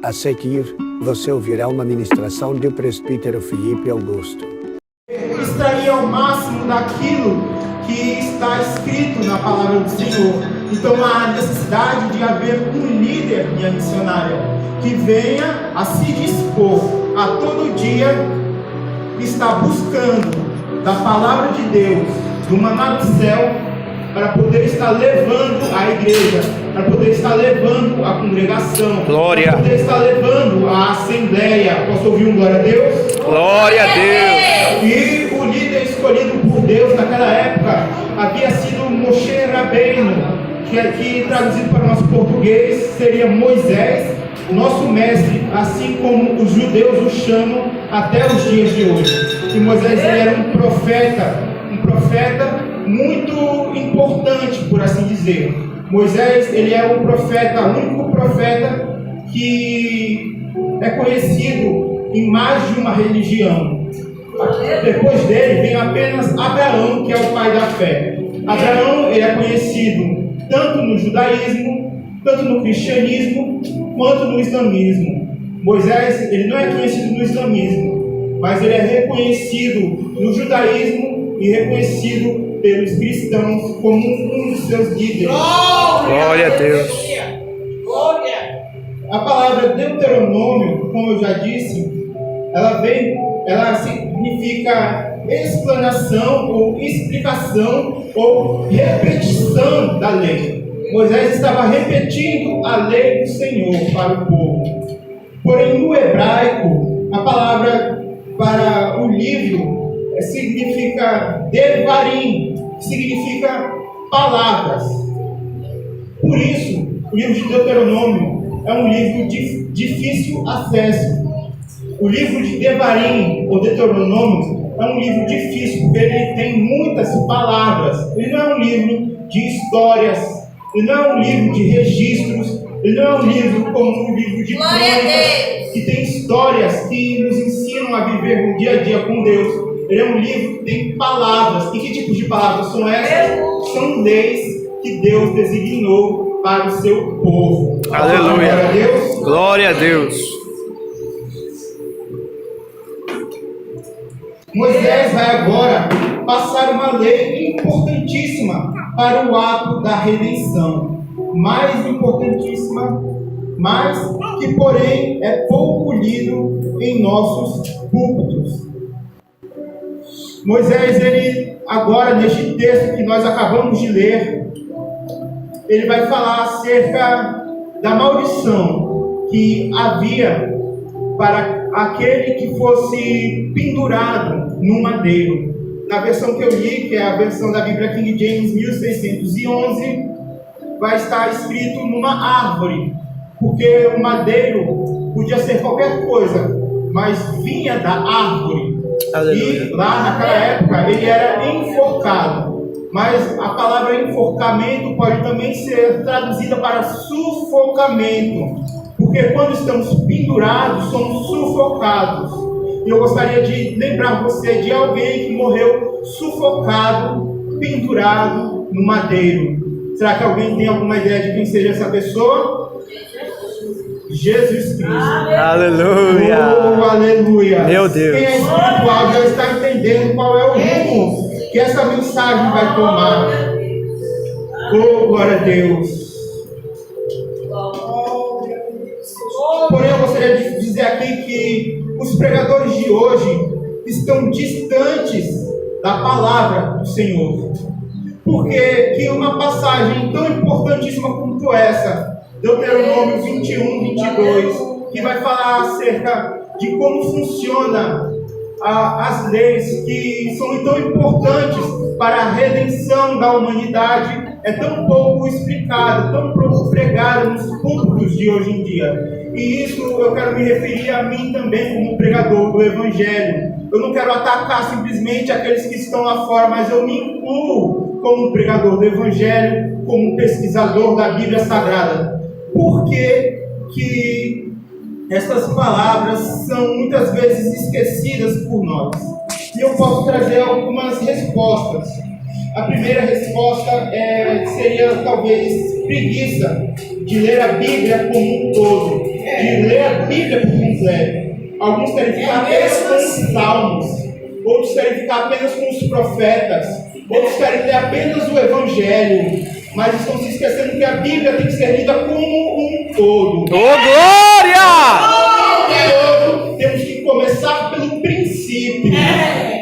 A seguir, você ouvirá uma ministração do presbítero Felipe Augusto. Extrair ao máximo daquilo que está escrito na palavra do Senhor. Então há necessidade de haver um líder minha missionária que venha a se dispor a todo dia estar buscando da palavra de Deus, do maná do céu, para poder estar levando a igreja, para poder estar levando a congregação, glória, para poder estar levando a assembleia. Posso ouvir um glória a Deus? Glória a Deus! E o líder escolhido por Deus naquela época havia sido Moshe Rabbeinu, que aqui traduzido para o nosso português seria Moisés, nosso mestre, assim como os judeus o chamam até os dias de hoje. E Moisés ele era um profeta muito importante, por assim dizer. Moisés ele é o profeta, o único profeta que é conhecido em mais de uma religião. Depois dele vem apenas Abraão, que é o pai da fé. Abraão ele é conhecido tanto no judaísmo, tanto no cristianismo, quanto no islamismo. Moisés ele não é conhecido no islamismo, mas ele é reconhecido no judaísmo e reconhecido pelos cristãos como um dos seus líderes. Glória a Deus! A palavra Deuteronômio, como eu já disse, ela significa explanação ou explicação ou repetição da lei. Moisés estava repetindo a lei do Senhor para o povo. Porém, no hebraico, a palavra para o livro significa devarim, que significa palavras. Por isso, o livro de Deuteronômio é um livro de difícil acesso. O livro de Devarim, ou Deuteronômio, é um livro difícil, porque ele tem muitas palavras. Ele não é um livro de histórias, ele não é um livro de registros, ele não é um livro como um livro de crônicas, que tem histórias que nos ensinam a viver no dia a dia com Deus. Ele é um livro que tem palavras. E que tipos de palavras são essas? São leis que Deus designou para o seu povo. Aleluia! Glória a Deus. Glória a Deus! Moisés vai agora passar uma lei importantíssima para o ato da redenção. Mais importantíssima, mas que porém é pouco lido em nossos púlpitos. Moisés, ele agora neste texto que nós acabamos de ler, ele vai falar acerca da maldição que havia para aquele que fosse pendurado no madeiro. Na versão que eu li, que é a versão da Bíblia King James 1611, vai estar escrito numa árvore, porque o madeiro podia ser qualquer coisa, mas vinha da árvore. Aleluia. E lá naquela época ele era enforcado. Mas a palavra enforcamento pode também ser traduzida para sufocamento, porque quando estamos pendurados, somos sufocados. E eu gostaria de lembrar você de alguém que morreu sufocado, pendurado no madeiro. Será que alguém tem alguma ideia de quem seja essa pessoa? Jesus Cristo. Aleluia! Oh, aleluia! Meu Deus! Quem é espiritual já está entendendo qual é o rumo que essa mensagem vai tomar. Oh, glória a Deus! Porém, eu gostaria de dizer aqui que os pregadores de hoje estão distantes da palavra do Senhor. Porque que uma passagem tão importantíssima quanto essa, Deuteronômio 21, 22, que vai falar acerca de como funciona as leis que são tão importantes para a redenção da humanidade, é tão pouco explicado, tão pouco pregado nos púlpitos de hoje em dia. E isso eu quero me referir a mim também como pregador do Evangelho. Eu não quero atacar simplesmente aqueles que estão lá fora, mas eu me incluo como pregador do Evangelho, como pesquisador da Bíblia Sagrada. Por que essas palavras são muitas vezes esquecidas por nós? E eu posso trazer algumas respostas. A primeira resposta seria talvez preguiça de ler a Bíblia como um todo, de ler a Bíblia por completo. Alguns querem ficar apenas com os salmos, outros querem ficar apenas com os profetas, outros querem ler apenas o Evangelho, mas estão se esquecendo que a Bíblia tem que ser lida como um todo. Ô, glória! Temos que começar pelo princípio,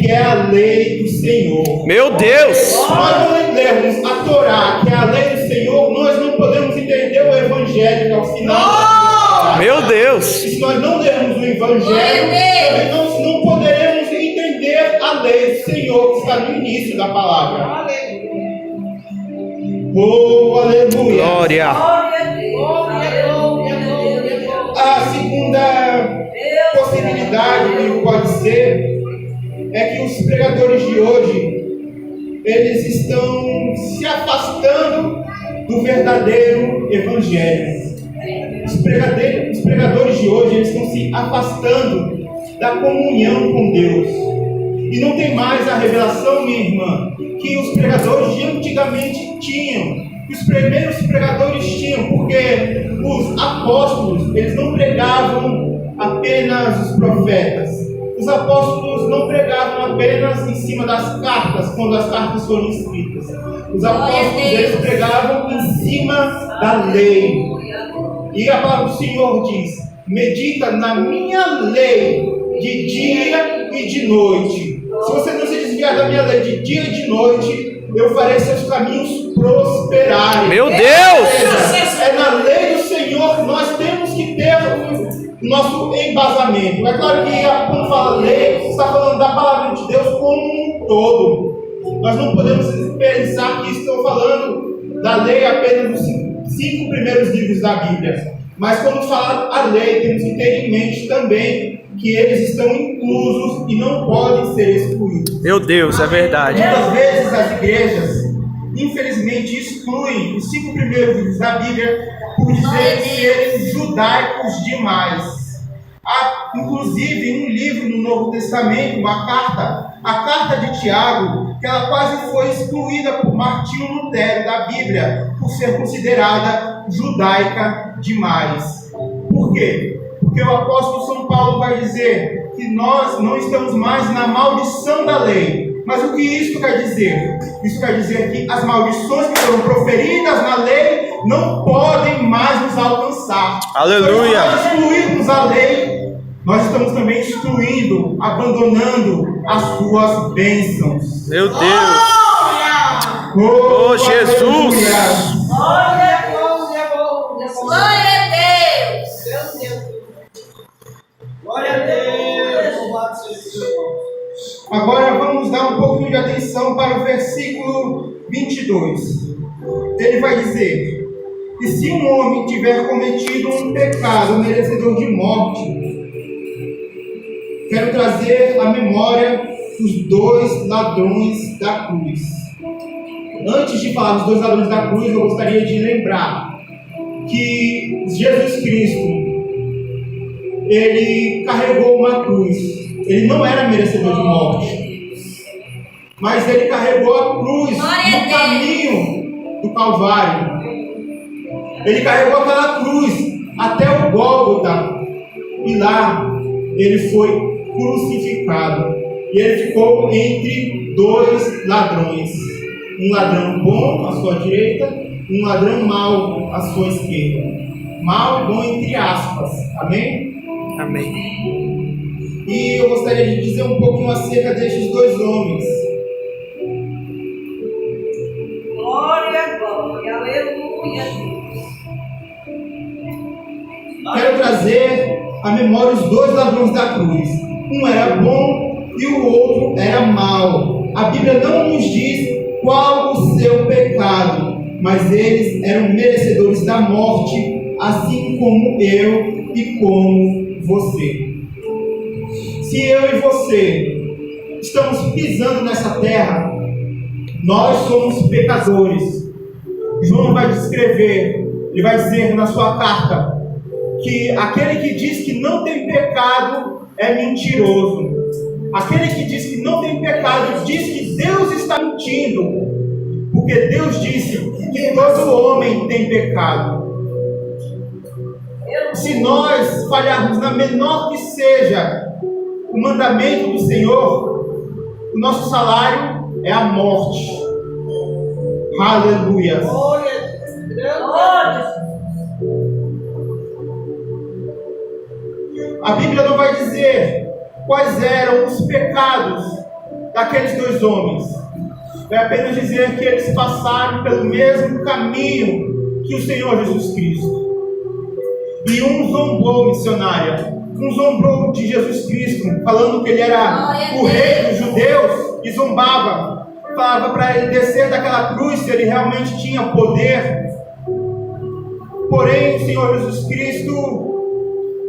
que é a lei do Senhor. Meu Deus! Se nós não lermos a Torá, que é a lei do Senhor, nós não podemos entender o Evangelho, que é o sinal. Meu Deus! E se nós não lermos o Evangelho, nós não poderemos entender a lei do Senhor, que está no início da palavra. Oh, aleluia! Glória! A segunda possibilidade que pode ser é que os pregadores de hoje, eles estão se afastando do verdadeiro evangelho. Os pregadores de hoje, eles estão se afastando da comunhão com Deus. E não tem mais a revelação, minha irmã, que os pregadores de antigamente tinham, que os primeiros pregadores tinham, porque os apóstolos, eles não pregavam apenas os profetas. Os apóstolos não pregavam apenas em cima das cartas, quando as cartas foram escritas. Os apóstolos, eles pregavam em cima da lei. E a palavra do Senhor diz: medita na minha lei de dia e de noite. Se você não se desviar da minha lei de dia e de noite, eu farei seus caminhos prosperarem. Meu Deus! É na lei do Senhor que nós temos que ter o nosso embasamento. É claro que quando fala lei, está falando da palavra de Deus como um todo. Nós não podemos pensar que estou falando da lei apenas dos 5 primeiros livros da Bíblia. Mas quando falar a lei, temos que ter em mente também que eles estão inclusos e não podem ser excluídos. Meu Deus, é verdade. Muitas vezes as igrejas, infelizmente, excluem os 5 primeiros livros da Bíblia por dizer serem judaicos demais. Há, inclusive, um livro no Novo Testamento, uma carta, a carta de Tiago, que ela quase foi excluída por Martinho Lutero da Bíblia, por ser considerada judaica demais. Por quê? Porque o apóstolo São Paulo vai dizer que nós não estamos mais na maldição da lei. Mas o que isso quer dizer? Isso quer dizer que as maldições que foram proferidas na lei não podem mais nos alcançar. Aleluia! Se nós excluirmos a lei, nós estamos também excluindo, abandonando as suas bênçãos. Meu Deus! Oh, Jesus! Glória a Deus! Glória a Deus! Louvado seja Deus! Agora vamos dar um pouquinho de atenção para o versículo 22. Ele vai dizer: e se um homem tiver cometido um pecado merecedor de morte, quero trazer à memória os 2 ladrões da cruz. Antes de falar dos 2 ladrões da cruz, eu gostaria de lembrar que Jesus Cristo, ele carregou uma cruz. Ele não era merecedor de morte, mas ele carregou a cruz no caminho do Calvário. Ele carregou aquela cruz até o Gólgota, e lá ele foi crucificado. E ele ficou entre 2 ladrões, um ladrão bom à sua direita, um ladrão mau à sua esquerda. Mau e bom entre aspas, amém? Amém. E eu gostaria de dizer um pouquinho acerca destes 2 homens. Glória, glória, aleluia. Quero trazer à memória os 2 ladrões da cruz. Um era bom e o outro era mau. A Bíblia não nos diz qual o seu pecado, mas eles eram merecedores da morte, assim como eu e como você. Se eu e você estamos pisando nessa terra, nós somos pecadores. João vai descrever, ele vai dizer na sua carta, que aquele que diz que não tem pecado é mentiroso. Aquele que diz que não tem pecado diz que Deus está mentindo, porque Deus disse que todo homem tem pecado. Se nós falharmos na menor que seja o mandamento do Senhor, o nosso salário é a morte. Aleluia. A Bíblia não vai dizer quais eram os pecados daqueles dois homens. Vai apenas dizer que eles passaram pelo mesmo caminho que o Senhor Jesus Cristo. E um zombou, missionária. Um zombou de Jesus Cristo, falando que ele era o rei dos judeus, e zombava. Falava para ele descer daquela cruz se ele realmente tinha poder. Porém, o Senhor Jesus Cristo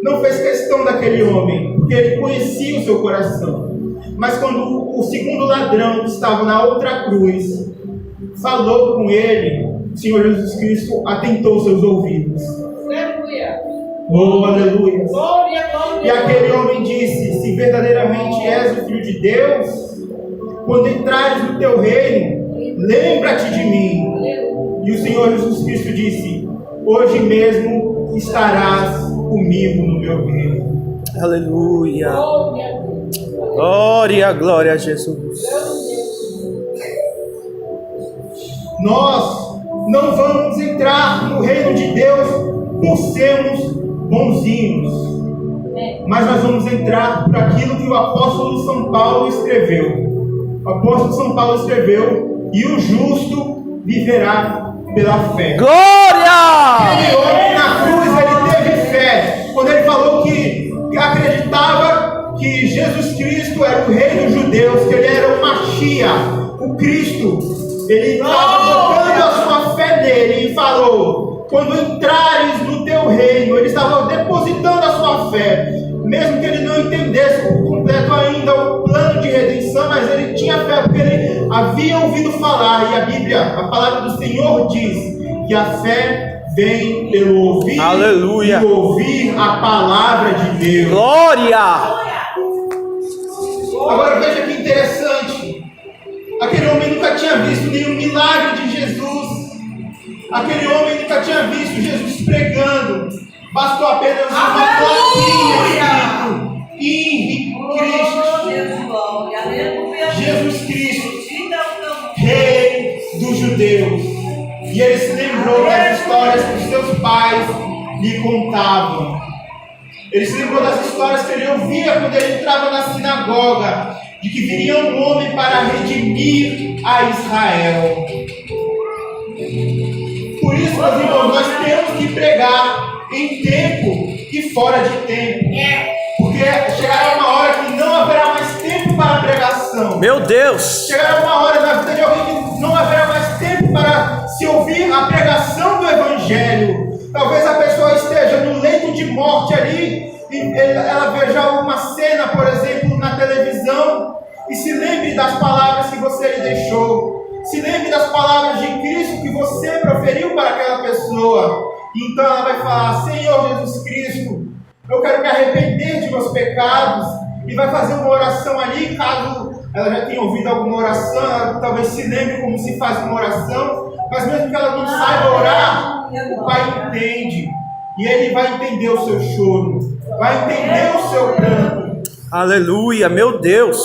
não fez questão daquele homem, porque ele conhecia o seu coração. Mas quando o segundo ladrão que estava na outra cruz falou com ele, o Senhor Jesus Cristo atentou seus ouvidos. Aleluia. Oh, aleluia. Glória, E aquele homem disse: se verdadeiramente és o Filho de Deus, quando entrares no teu reino, lembra-te de mim. E o Senhor Jesus Cristo disse: hoje mesmo estarás comigo no meu reino. Aleluia. Glória, glória a Jesus. Nós não vamos entrar no reino de Deus por sermos bonzinhos, mas nós vamos entrar por aquilo que o apóstolo São Paulo escreveu. O apóstolo São Paulo escreveu: e o justo viverá pela fé. Glória! Aquele homem na cruz, ele teve fé. Quando ele falou que acreditava que Jesus Cristo era o rei dos judeus, que ele era o Mashiach, o Cristo, ele estava botando a sua fé nele e falou: quando entrares no teu reino, ele estava depositando a sua fé, mesmo que ele não entendesse por completo ainda o plano de redenção, mas ele tinha fé, porque ele havia ouvido falar, e a Bíblia, a palavra do Senhor diz que a fé vem pelo ouvir. Aleluia. E ouvir a palavra de Deus. Glória! Agora veja que interessante, aquele homem nunca tinha visto nenhum milagre de Jesus, aquele homem nunca tinha visto Jesus pregando, bastou apenas uma plaquinha escrito Jesus Cristo, Rei dos Judeus. E ele se lembrou das histórias que os seus pais lhe contavam. Ele se lembrou das histórias que ele ouvia quando ele entrava na sinagoga, de que viria um homem para redimir a Israel. Por isso, meus irmãos, nós temos que pregar em tempo e fora de tempo. Porque chegará uma hora que não haverá mais tempo para a pregação. Meu Deus! Chegará uma hora na vida de alguém que não haverá mais tempo para se ouvir a pregação do Evangelho. Talvez a pessoa esteja no leito de morte ali, e ela veja uma cena, por exemplo, na televisão, e se lembre das palavras que você lhe deixou. Se lembre das palavras de Cristo que você proferiu para aquela pessoa. Então ela vai falar: Senhor Jesus Cristo, eu quero me arrepender de meus pecados. E vai fazer uma oração ali, caso ela já tenha ouvido alguma oração, ela talvez se lembre como se faz uma oração. Mas mesmo que ela não saiba orar, o Pai entende. E Ele vai entender o seu choro, vai entender o seu pranto. Aleluia, meu Deus!